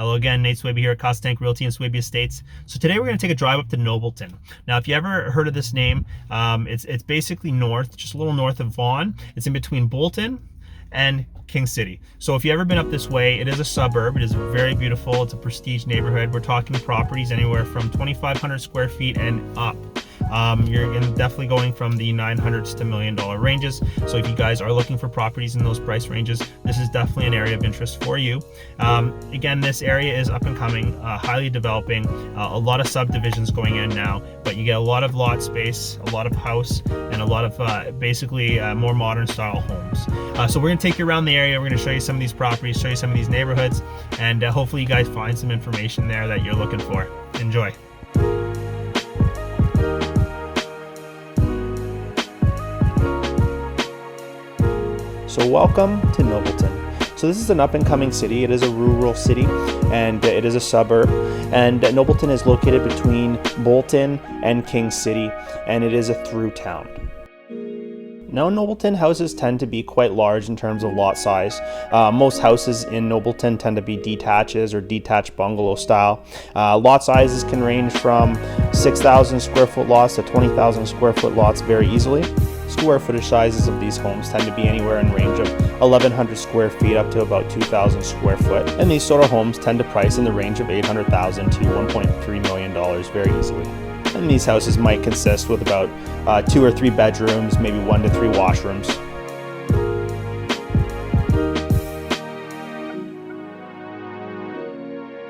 Hello again, Nate Swaby here at CasaTank Realty and Swaby Estates. So today we're going to take a drive up to Nobleton. Now, if you ever heard of this name, it's basically north, just a little north of Vaughan. It's in between Bolton and King City. So if you've ever been up this way, it is a suburb. It is very beautiful. It's a prestige neighborhood. We're talking properties anywhere from 2,500 square feet and up. You're definitely going from the 900s to $1 million ranges. So if you guys are looking for properties in those price ranges, this is definitely an area of interest for you. Again, this area is up and coming, highly developing, a lot of subdivisions going in now, but you get a lot of lot space, a lot of house, and a lot of basically more modern style homes. So we're going to take you around the area. We're going to show you some of these properties, show you some of these neighborhoods, and hopefully you guys find some information there that you're looking for. Enjoy. So welcome to Nobleton. So this is an up-and-coming city. It is a rural city and it is a suburb, and Nobleton is located between Bolton and King City, and it is a through town. Now, Nobleton houses tend to be quite large in terms of lot size. Most houses in Nobleton tend to be detaches or detached bungalow style. Lot sizes can range from 6,000 square foot lots to 20,000 square foot lots very easily. Square footage sizes of these homes tend to be anywhere in range of 1,100 square feet up to about 2,000 square foot. And these sort of homes tend to price in the range of $800,000 to $1.3 million very easily. And these houses might consist with about 2 or 3 bedrooms, maybe 1 to 3 washrooms.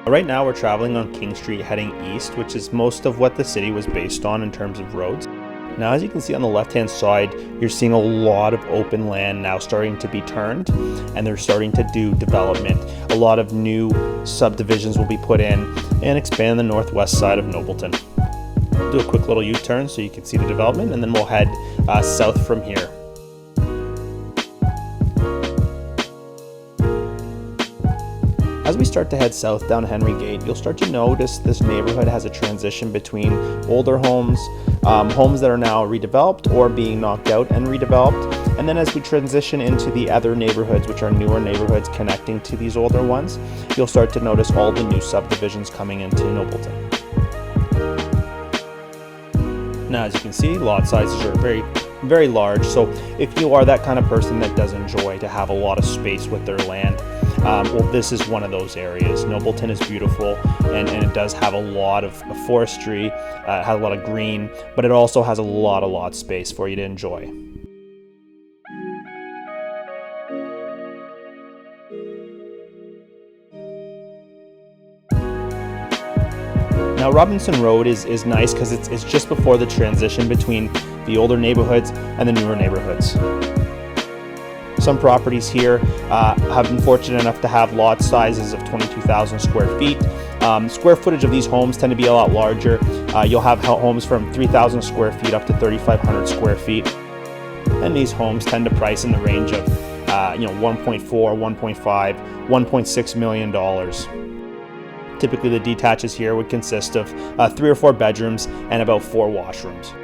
Right now we're traveling on King Street heading east, which is most of what the city was based on in terms of roads. Now, as you can see on the left-hand side, you're seeing a lot of open land now starting to be turned, and they're starting to do development. A lot of new subdivisions will be put in and expand the northwest side of Nobleton. Do a quick little U-turn so you can see the development, and then we'll head south from here. As we start to head south down Henry Gate, you'll start to notice this neighborhood has a transition between older homes, homes that are now redeveloped or being knocked out and redeveloped. And then as we transition into the other neighborhoods, which are newer neighborhoods connecting to these older ones, you'll start to notice all the new subdivisions coming into Nobleton. Now, as you can see, lot sizes are very large. So if you are that kind of person that does enjoy to have a lot of space with their land, well, this is one of those areas. Nobleton is beautiful, and it does have a lot of forestry, it has a lot of green, but it also has a lot of lot space for you to enjoy. Now, Robinson Road is nice because it's just before the transition between the older neighborhoods and the newer neighborhoods. Some properties here have been fortunate enough to have lot sizes of 22,000 square feet. Square footage of these homes tend to be a lot larger. You'll have homes from 3,000 square feet up to 3,500 square feet. And these homes tend to price in the range of 1.4, 1.5, $1.6 million. Typically, the detaches here would consist of 3 or 4 bedrooms and about 4 washrooms.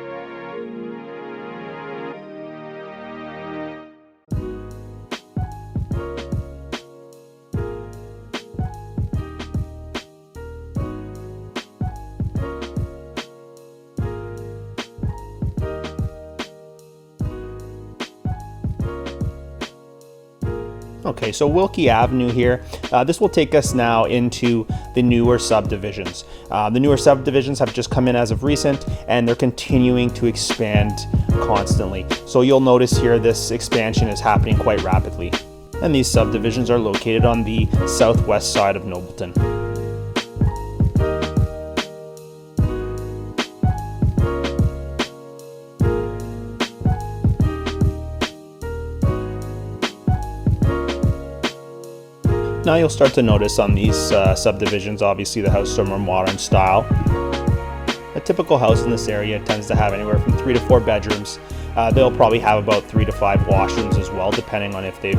Okay, so Wilkie Avenue here, this will take us now into the newer subdivisions. The newer subdivisions have just come in as of recent, and they're continuing to expand constantly. So you'll notice here this expansion is happening quite rapidly. And these subdivisions are located on the southwest side of Nobleton. Now you'll start to notice on these subdivisions, obviously the houses are more modern style. A typical house in this area tends to have anywhere from 3 to 4 bedrooms. They'll probably have about 3 to 5 washrooms as well, depending on if they've,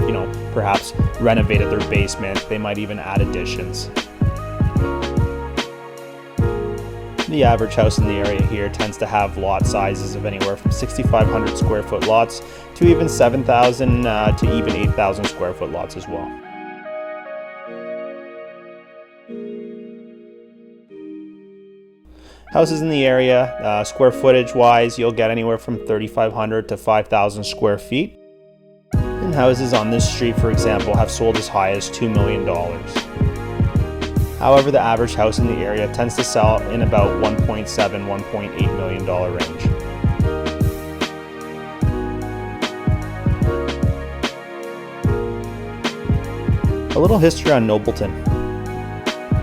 perhaps renovated their basement. They might even add additions. The average house in the area here tends to have lot sizes of anywhere from 6,500 square foot lots to even 7,000 to even 8,000 square foot lots as well. Houses in the area, square footage wise, you'll get anywhere from 3,500 to 5,000 square feet. And houses on this street, for example, have sold as high as $2 million. However, the average house in the area tends to sell in about $1.7, $1.8 million range. A little history on Nobleton.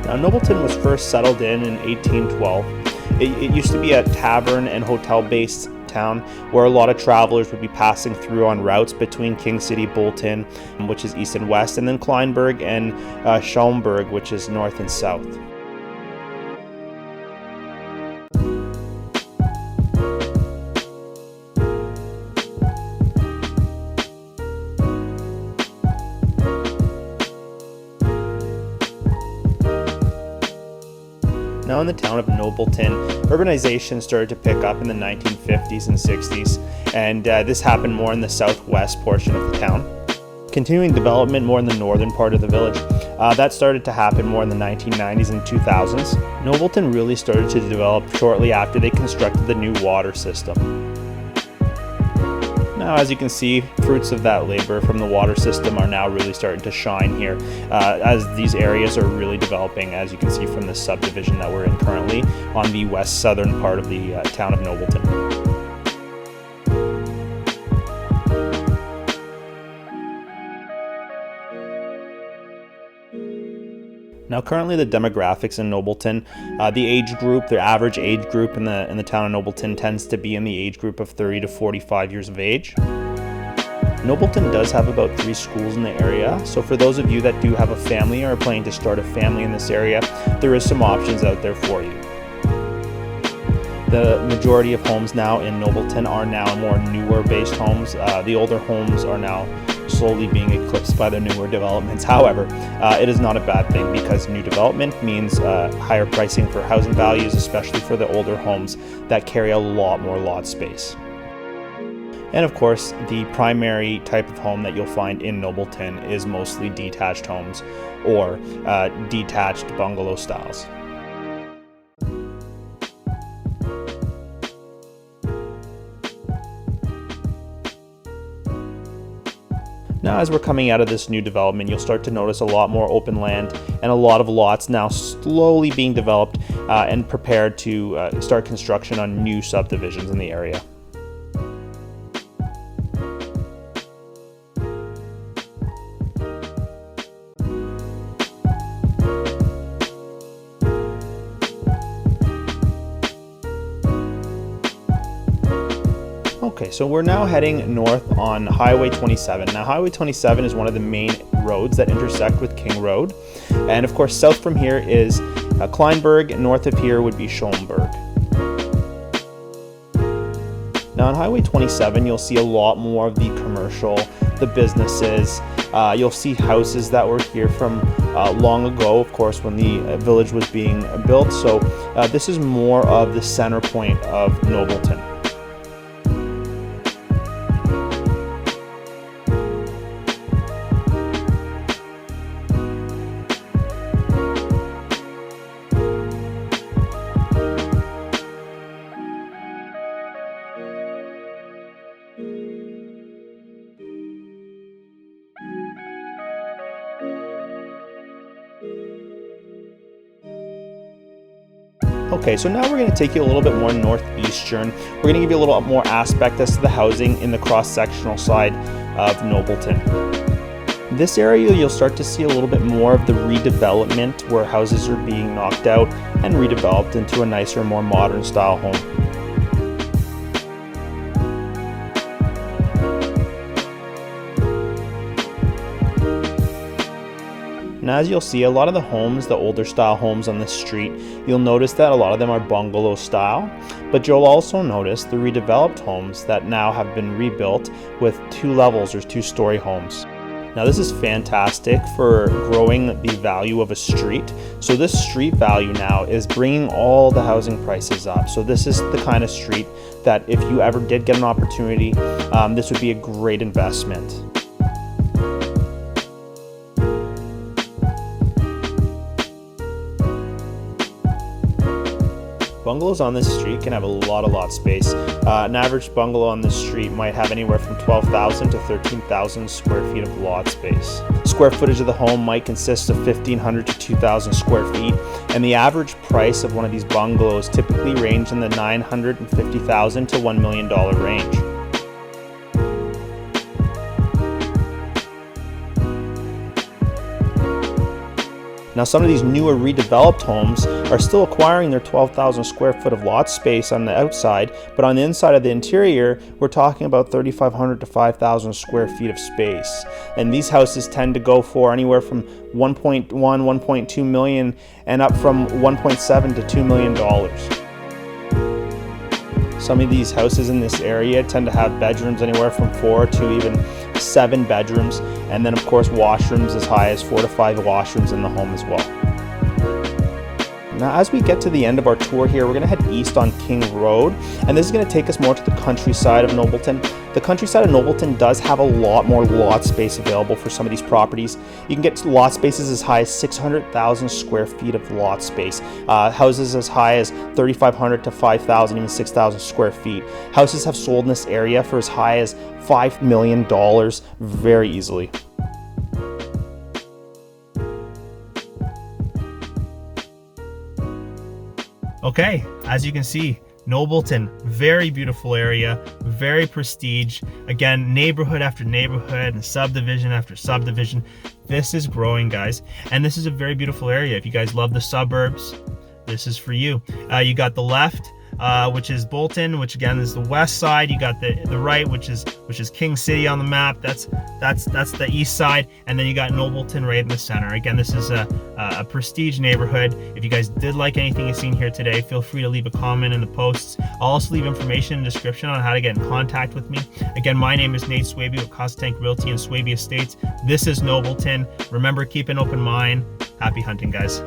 Now, Nobleton was first settled in 1812. It used to be a tavern and hotel-based town where a lot of travelers would be passing through on routes between King City, Bolton, which is east and west, and then Kleinburg and Schaumburg, which is north and south. Now in the town of Nobleton, urbanization started to pick up in the 1950s and 60s, and this happened more in the southwest portion of the town. Continuing development more in the northern part of the village, that started to happen more in the 1990s and 2000s. Nobleton really started to develop shortly after they constructed the new water system. Now, as you can see, fruits of that labor from the water system are now really starting to shine here as these areas are really developing, as you can see from the subdivision that we're in currently on the west southern part of the town of Nobleton. Now, currently the demographics in Nobleton, the age group, the average age group in the town of Nobleton tends to be in the age group of 30 to 45 years of age. Nobleton does have about 3 schools in the area, so for those of you that do have a family or are planning to start a family in this area, there is some options out there for you. The majority of homes now in Nobleton are now more newer based homes. The older homes are now slowly being eclipsed by the newer developments. However, it is not a bad thing because new development means higher pricing for housing values, especially for the older homes that carry a lot more lot space. And of course, the primary type of home that you'll find in Nobleton is mostly detached homes or detached bungalow styles. Now, as we're coming out of this new development, you'll start to notice a lot more open land and a lot of lots now slowly being developed and prepared to start construction on new subdivisions in the area. Okay, so we're now heading north on Highway 27. Now, Highway 27 is one of the main roads that intersect with King Road. And of course, south from here is Kleinburg, and north of here would be Schaumburg. Now, on Highway 27, you'll see a lot more of the commercial, the businesses. You'll see houses that were here from long ago, of course, when the village was being built. So this is more of the center point of Nobleton. Okay, so now we're going to take you a little bit more northeastern. We're going to give you a little more aspect as to the housing in the cross-sectional side of Nobleton. This area, you'll start to see a little bit more of the redevelopment where houses are being knocked out and redeveloped into a nicer, more modern style home. Now, as you'll see, a lot of the homes, the older style homes on this street, you'll notice that a lot of them are bungalow style, but you'll also notice the redeveloped homes that now have been rebuilt with 2 levels or 2-story homes. Now, this is fantastic for growing the value of a street. So this street value now is bringing all the housing prices up. So this is the kind of street that if you ever did get an opportunity, this would be a great investment. Bungalows on this street can have a lot of lot space. An average bungalow on this street might have anywhere from 12,000 to 13,000 square feet of lot space. Square footage of the home might consist of 1,500 to 2,000 square feet, and the average price of one of these bungalows typically range in the $950,000 to $1 million range. Now, some of these newer redeveloped homes are still acquiring their 12,000 square foot of lot space on the outside, but on the inside of the interior, we're talking about 3,500 to 5,000 square feet of space. And these houses tend to go for anywhere from 1.1, 1.2 million and up from 1.7 to $2 million. Some of these houses in this area tend to have bedrooms anywhere from 4 to even 7 bedrooms, and then of course washrooms as high as 4 to 5 washrooms in the home as well. Now, as we get to the end of our tour here, we're going to head east on King Road, and this is going to take us more to the countryside of Nobleton. The countryside of Nobleton does have a lot more lot space available for some of these properties. You can get lot spaces as high as 600,000 square feet of lot space. Houses as high as 3,500 to 5,000, even 6,000 square feet. Houses have sold in this area for as high as $5 million very easily. Okay, as you can see, Nobleton, very beautiful area, very prestige. Again, neighborhood after neighborhood and subdivision after subdivision. This is growing, guys, and this is a very beautiful area. If you guys love the suburbs, this is for you. You got the left, which is Bolton, which again is the west side. You got the right, which is King City on the map. That's the east side, and then you got Nobleton right in the center. Again, this is a prestige neighborhood. If you guys did like anything you've seen here today, feel free to leave a comment in the posts. I'll also leave information in the description on how to get in contact with me. Again, my name is Nate Swaby with CasaTank Realty and Swaby Estates. This is Nobleton. Remember, keep an open mind. Happy hunting, guys.